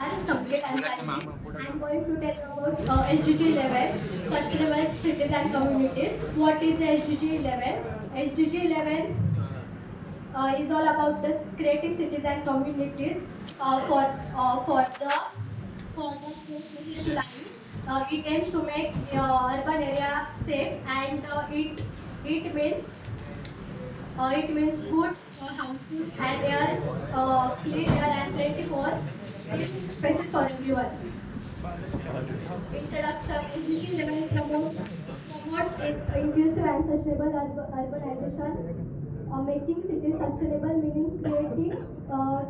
Samket Ansari. I'm going to tell about SDG 11, Sustainable Cities and Communities. What is the SDG 11? SDG 11 is all about this creating cities and communities for the places to live. It aims to make urban area safe, and it means good houses and air, clean air and plenty for spaces for everyone. Introduction: SDG 11 promotes inclusive and sustainable urbanization, making cities sustainable, meaning creating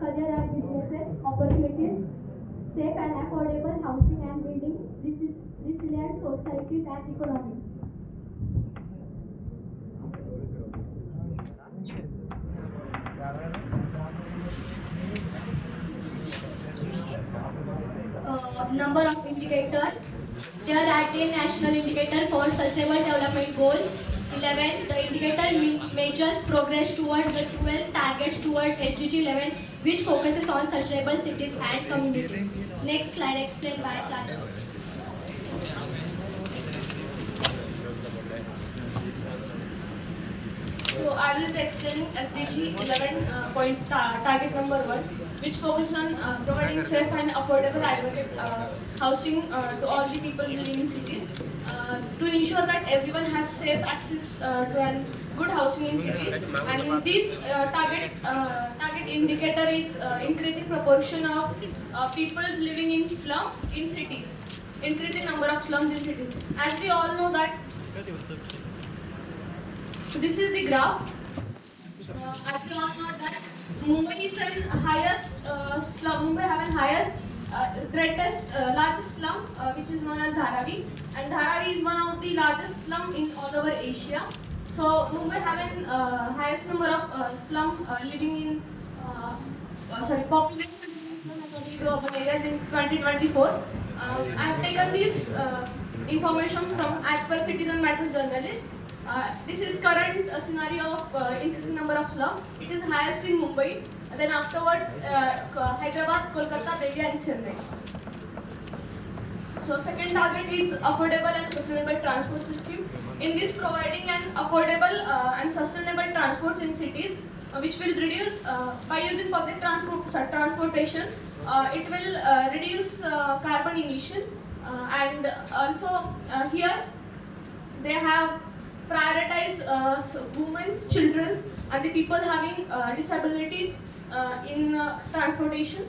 career and businesses opportunities, safe and affordable housing, and building resilient societies and economies. Number of indicators. There are 10 national indicators for sustainable development goals. 11. The indicator measures progress towards the 12 targets toward SDG 11, which focuses on sustainable cities and communities. Next slide explained by Prachi. So I will be explaining SDG 11 target number 1, which focuses on providing safe and affordable adequate housing to all the people living in cities, to ensure that everyone has safe access to a good housing in cities. And this target indicator is increasing proportion of people living in slum in cities, increasing number of slums in cities. As we all know that. So this is the graph. As we all know that Mumbai is an highest slum. Mumbai have an highest, largest slum, which is known as Dharavi, and Dharavi is one of the largest slum in all over Asia. So Mumbai have an highest number of slum living in population living in slum according to urban areas in 2024. I have taken this information from as per Citizen Matters journalist. This is current scenario of increasing number of slum. It is highest in Mumbai. Then afterwards, Hyderabad, Kolkata, Delhi, and Chennai. So second target is affordable and sustainable transport system. In this, providing an affordable and sustainable transports in cities, which will reduce by using public transportation. It will reduce carbon emission, and also here they have prioritize women's, children's, and the people having disabilities in transportation.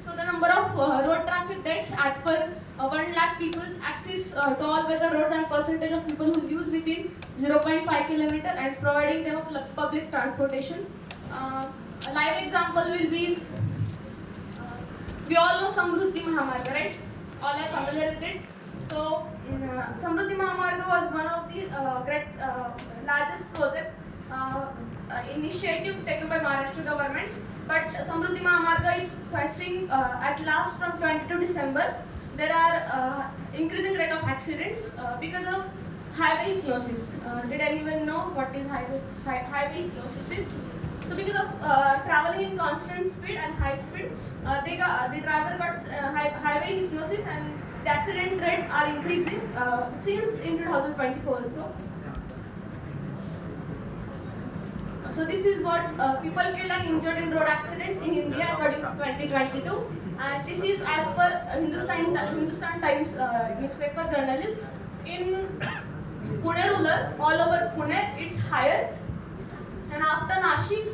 So the number of road traffic deaths as per 1 lakh people access to all weather roads and percentage of people who use within 0.5 kilometer and providing them public transportation. A live example will be, we all know Samruddhi Mahamarga, right? All are familiar with it. So Samruddhi Mahamarga was one of the largest project initiative taken by Maharashtra government. But Samruddhi Mahamarga is facing at last from 22 December. There are increasing rate of accidents because of highway hypnosis. Did anyone know what is highway hypnosis is? So because of traveling in constant speed and high speed, the driver got highway hypnosis, and the accident rate are increasing since in 2024 also. So this is what people killed and injured in road accidents in India according to 2022, and this is as per Hindustan Times newspaper journalist. In Pune rural, all over Pune, it's higher, and after Nashik,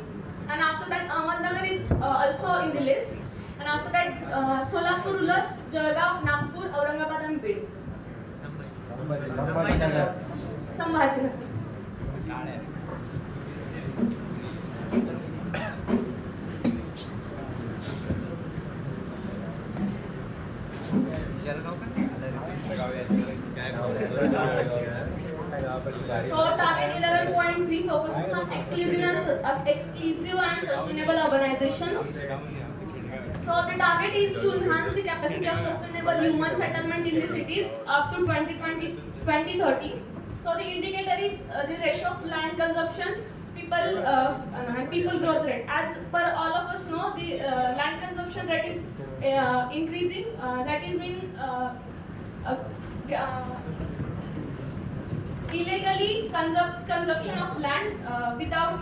and after that Ahmednagar is also in the list. And after that, Solapur rural, Jalgaon, Nagpur, Aurangabad, and Bid. Sambhajinagar. So target 11.3 focuses on exclusive and sustainable urbanization. So the target is to enhance the capacity of sustainable human settlement in the cities up to 2030. So the indicator is the ratio of land consumption people growth rate. As per all of us know, the land consumption rate is increasing. That is mean uh, uh, illegally consumption of land without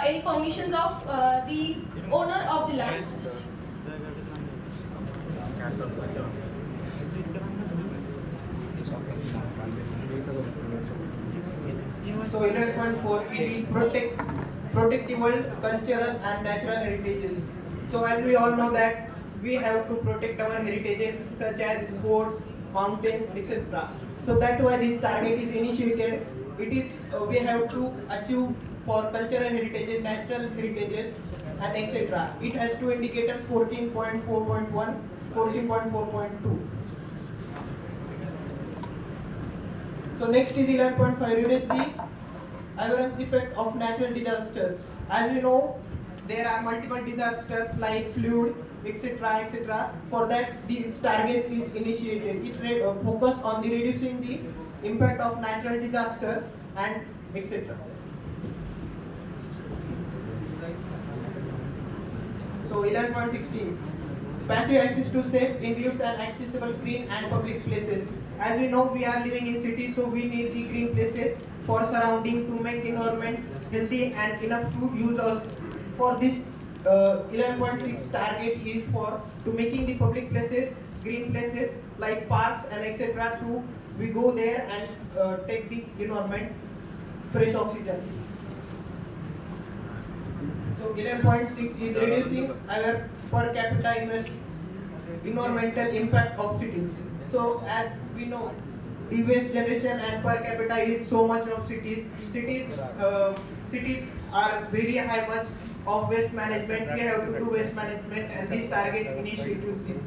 any permissions of the owner of the land. So 11.4 it is protect the world cultural and natural heritages. So as we all know that we have to protect our heritages such as forts, mountains, etc. So that's why this target is initiated. It is we have to achieve for cultural heritages, natural heritages, and etc. It has two indicators 14.4.1, 14.4.2. So next is 11.5 reduce the average effect of natural disasters. As we know, there are multiple disasters like flood, etc., etc. For that, this target is initiated. It focus on the reducing the impact of natural disasters and etc. So 11.16 passive access to safe, includes and accessible green and public places. As we know, we are living in cities, so we need the green places for surrounding to make environment healthy and enough to use us. For this 11.6 target is for to making the public places, green places like parks and etc. to we go there and take the environment fresh oxygen. So 11.6 is reducing our per capita environmental impact of cities. So as we know, the waste generation and per capita is so much of cities. Cities are very high much of waste management. We have to do waste management, and this target initiative is.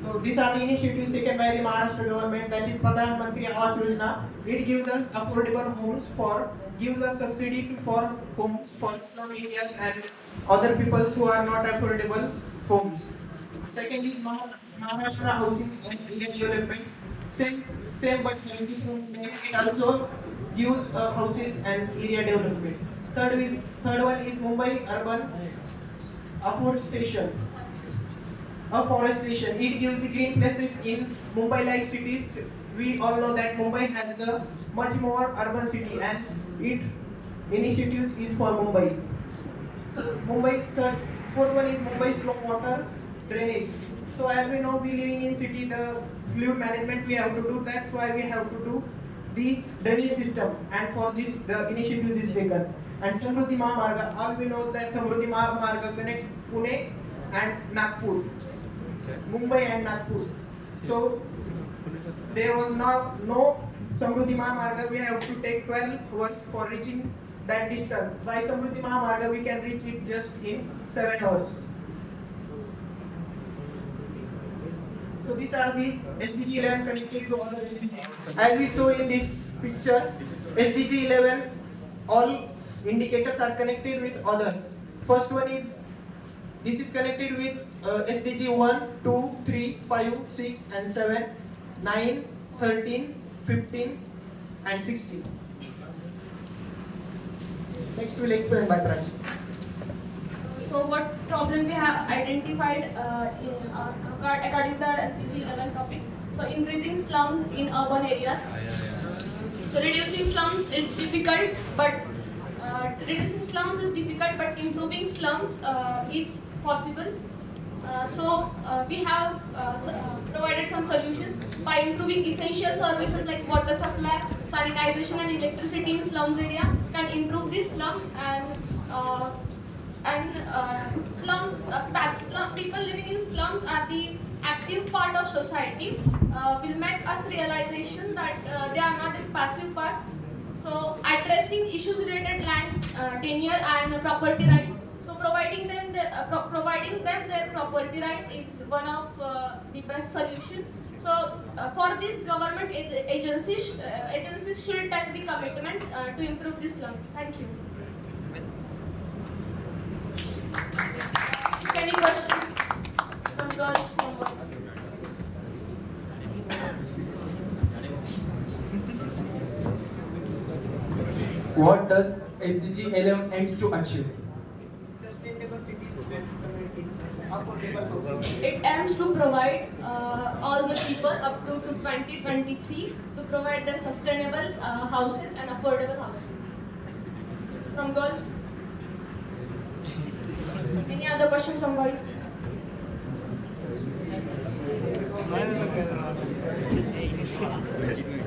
So these are the initiatives taken by the Maharashtra government, that is Pradhan Mantri Awas Yojana. It gives us affordable homes gives us subsidy for homes for slum areas and other people who are not affordable homes. Second is Maharashtra Housing and Area Development. Same but having different name. It also gives houses and area development. Third one is Mumbai Urban Afforestation. Afforestation. It gives the green places in Mumbai-like cities. We all know that Mumbai has a much more urban city, and it initiative is for Mumbai. Fourth one is Mumbai stormwater drainage. So as we know, we living in city, the fluid management we have to do. That's why we have to do the drainage system, and for this the initiative is taken. And Samruddhi Mahamarga, all we know that Samruddhi Mahamarga connects Pune and Nagpur, Mumbai and Nagpur. So there was no Samruddhi Mahamarga. We have to take 12 hours for reaching that distance. By Samruddhi Mahamarga, we can reach it just in 7 hours. So these are the SDG 11 connected to other SDGs. As we saw in this picture, SDG 11, all indicators are connected with others. First one is, this is connected with SDG 1, 2, 3, 5, 6 and 7, 9, 13, 15 and 16. Next we'll explain by Pranay. So what problem we have identified according to the SDG 11 topic? So increasing slums in urban areas. So reducing slums is difficult, but improving slums is possible. We have provided some solutions by improving essential services like water supply, sanitization and electricity in slums area can improve this slum people living in slums are the active part of society will make us realization that they are not a passive part. So addressing issues related land tenure and property right. So providing them their property right is one of the best solution. So for this, government agencies should take the commitment to improve the slums. Thank you. Any questions from girls, from boys? What does SDG 11 aims to achieve? Sustainable cities development is affordable housing. It aims to provide all the people up to 2023 to provide them sustainable houses and affordable housing. From girls? Any other question from boys?